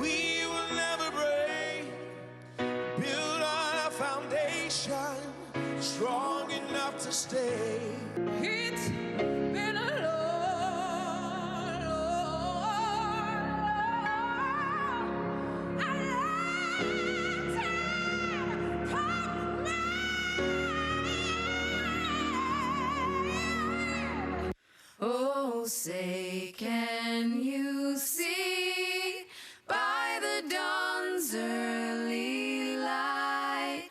We will never break, build on a foundation strong enough to stay. It's been a long, time. Oh, say, can you see by the dawn's early light?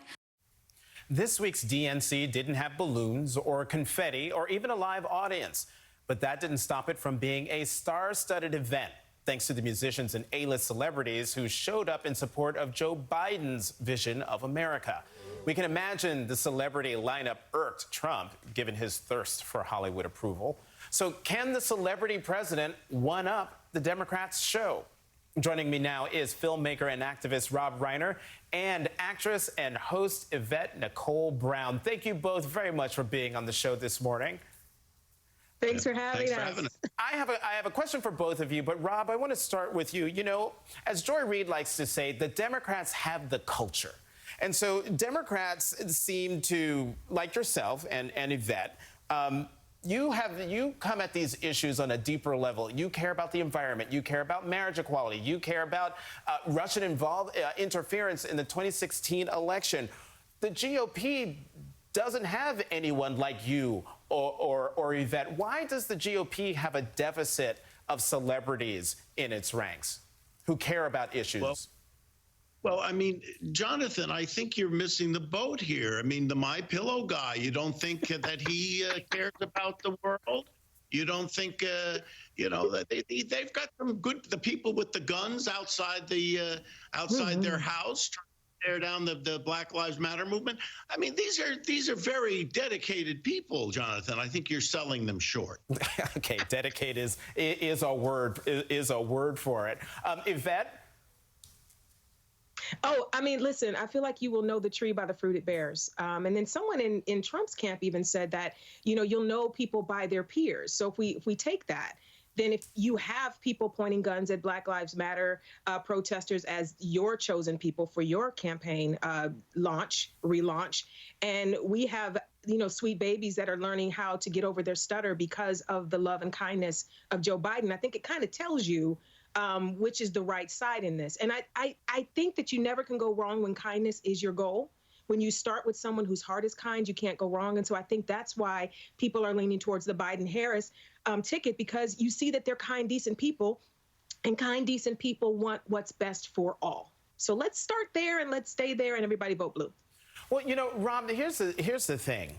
This week's DNC didn't have balloons or confetti or even a live audience, but that didn't stop it from being a star-studded event, thanks to the musicians and A-list celebrities who showed up in support of Joe Biden's vision of America. We can imagine the celebrity lineup irked Trump, given his thirst for Hollywood approval. So can the celebrity president one-up the Democrats' show? Joining me now is filmmaker and activist Rob Reiner and actress and host Yvette Nicole Brown. Thank you both very much for being on the show this morning. Thanks for having us. I have a question for both of you, but Rob, I want to start with you. You know, as Joy Reid likes to say, the Democrats have the culture. And so Democrats seem to, like yourself and Yvette, you come at these issues on a deeper level. You care about the environment. You care about marriage equality. You care about Russian interference in the 2016 election. The GOP doesn't have anyone like you or Yvette. Why does the GOP have a deficit of celebrities in its ranks who care about issues? Well, I mean, Jonathan, I think you're missing the boat here. I mean, the My Pillow guy, you don't think that he cares about the world? You don't think, you know, that they've got some good, the people with the guns outside the their house, trying to tear down the Black Lives Matter movement. I mean, these are very dedicated people, Jonathan. I think you're selling them short. Okay, dedicated is a word for it. Yvette? Oh, I mean, listen, I feel like you will know the tree by the fruit it bears. And then someone in Trump's camp even said that, you know, you'll know people by their peers. So if we take that, then if you have people pointing guns at Black Lives Matter protesters as your chosen people for your campaign relaunch, and we have, you know, sweet babies that are learning how to get over their stutter because of the love and kindness of Joe Biden, I think it kind of tells you which is the right side in this. And I think that you never can go wrong when kindness is your goal. When you start with someone whose heart is kind, you can't go wrong. And so I think that's why people are leaning towards the Biden-Harris ticket, because you see that they're kind, decent people, and kind, decent people want what's best for all. So let's start there and let's stay there and everybody vote blue. Well, you know, Rob, here's the thing.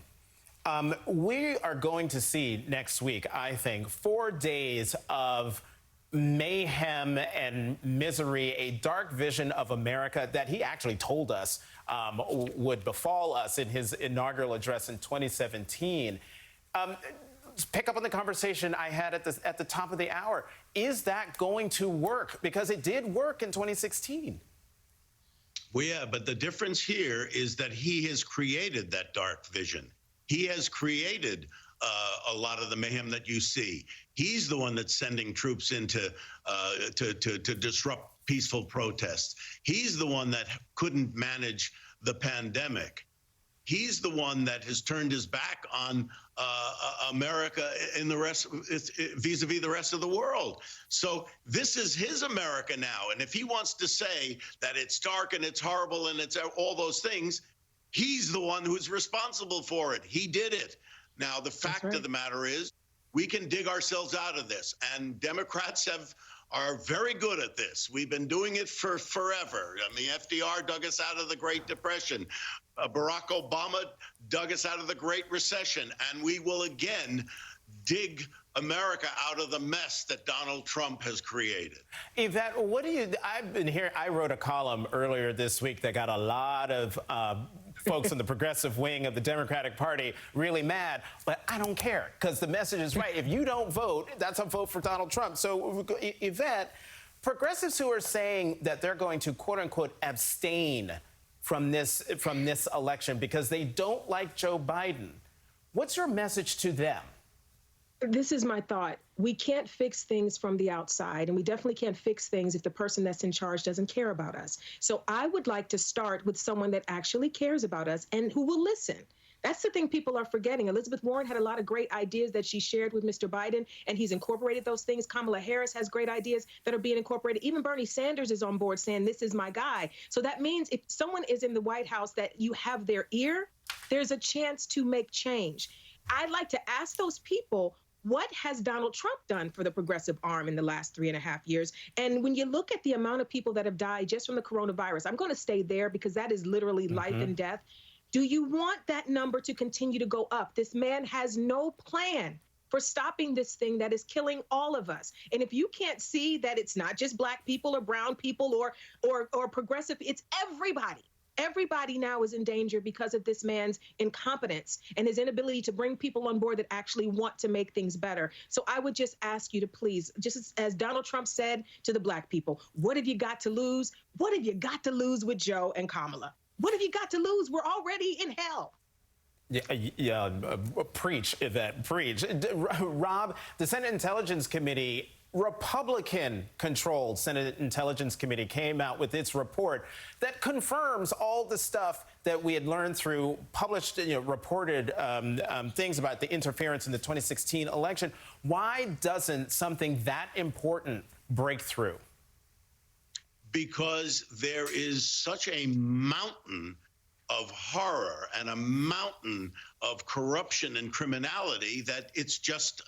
We are going to see next week, I think, 4 days of mayhem and misery, a dark vision of America that he actually told us would befall us in his inaugural address in 2017. Pick up on the conversation I had at the top of the hour. Is that going to work? Because it did work in 2016. Well, yeah, but the difference here is that he has created that dark vision. He has created a lot of the mayhem that you see. He's the one that's sending troops in to disrupt peaceful protests. He's the one that couldn't manage the pandemic. He's the one that has turned his back on America in the rest, vis-a-vis the rest of the world. So this is his America now. And if he wants to say that it's dark and it's horrible and it's all those things, he's the one who's responsible for it. He did it. Now, the fact of the matter is, we can dig ourselves out of this, and Democrats are very good at this. We've been doing it for forever. I mean, FDR dug us out of the Great Depression. Barack Obama dug us out of the Great Recession, and we will again dig America out of the mess that Donald Trump has created. Yvette, what do you? I've been here. I wrote a column earlier this week that got a lot of folks in the progressive wing of the Democratic Party really mad, but I don't care because the message is right. If you don't vote, that's a vote for Donald Trump. So, Yvette, progressives who are saying that they're going to quote unquote abstain from this election because they don't like Joe Biden, what's your message to them? This is my thought. We can't fix things from the outside, and we definitely can't fix things if the person that's in charge doesn't care about us. So I would like to start with someone that actually cares about us and who will listen. That's the thing people are forgetting. Elizabeth Warren had a lot of great ideas that she shared with Mr. Biden, and he's incorporated those things. Kamala Harris has great ideas that are being incorporated. Even Bernie Sanders is on board saying, this is my guy. So that means if someone is in the White House that you have their ear, there's a chance to make change. I'd like to ask those people, what has Donald Trump done for the progressive arm in the last 3.5 years? And when you look at the amount of people that have died just from the coronavirus, I'm going to stay there because that is literally life and death. Do you want that number to continue to go up? This man has no plan for stopping this thing that is killing all of us. And if you can't see that it's not just Black people or brown people or progressive, it's everybody. Everybody now is in danger because of this man's incompetence and his inability to bring people on board that actually want to make things better. So I would just ask you to please, just as Donald Trump said to the Black people, what have you got to lose? What have you got to lose with Joe and Kamala? What have you got to lose? We're already in hell. Preach, Yvette, preach. Rob, the Senate Intelligence Committee, Republican-controlled Senate Intelligence Committee, came out with its report that confirms all the stuff that we had learned through published, reported things about the interference in the 2016 election. Why doesn't something that important break through? Because there is such a mountain of horror and a mountain of corruption and criminality that it's just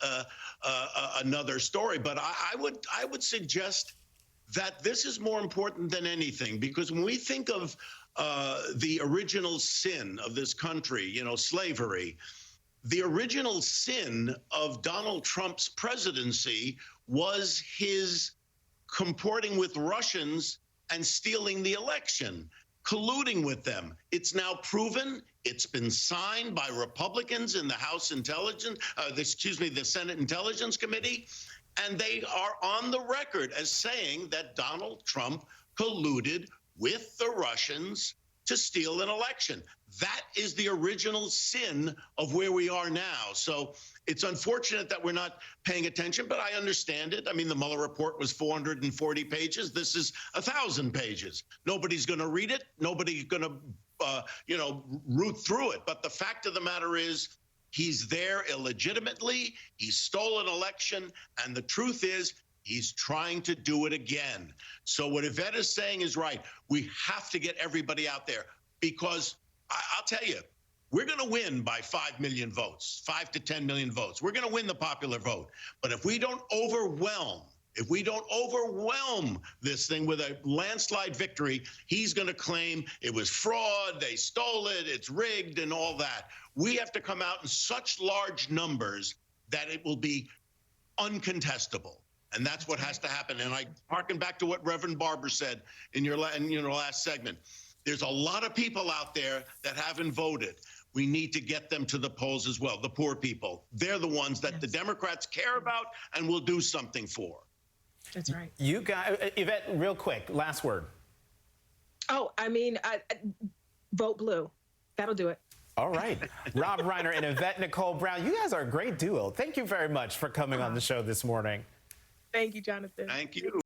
another story. But I would suggest that this is more important than anything, because when we think of the original sin of this country, slavery, the original sin of Donald Trump's presidency was his comporting with Russians and stealing the election, colluding with them. It's now proven. It's been signed by Republicans in the the Senate Intelligence Committee, and they are on the record as saying that Donald Trump colluded with the Russians to steal an election. That is the original sin of where we are now. So it's unfortunate that we're not paying attention, but I understand it. I mean, the Mueller report was 440 pages. This is 1,000 pages. Nobody's going to read it. Nobody's going to, root through it. But the fact of the matter is, he's there illegitimately. He stole an election. And the truth is, he's trying to do it again. So what Yvette is saying is right. We have to get everybody out there, because I'll tell you, we're going to win by 5 million votes, 5 to 10 million votes. We're going to win the popular vote. But if we don't overwhelm this thing with a landslide victory, he's going to claim it was fraud, they stole it, it's rigged, and all that. We have to come out in such large numbers that it will be uncontestable. And that's what has to happen. And I harken back to what Reverend Barber said in your last segment. There's a lot of people out there that haven't voted. We need to get them to the polls as well, the poor people. They're the ones that the Democrats care about and will do something for. That's right. You guys, Yvette, real quick, last word. Oh, I mean, vote blue. That'll do it. All right. Rob Reiner and Yvette Nicole Brown, you guys are a great duo. Thank you very much for coming on the show this morning. Thank you, Jonathan. Thank you.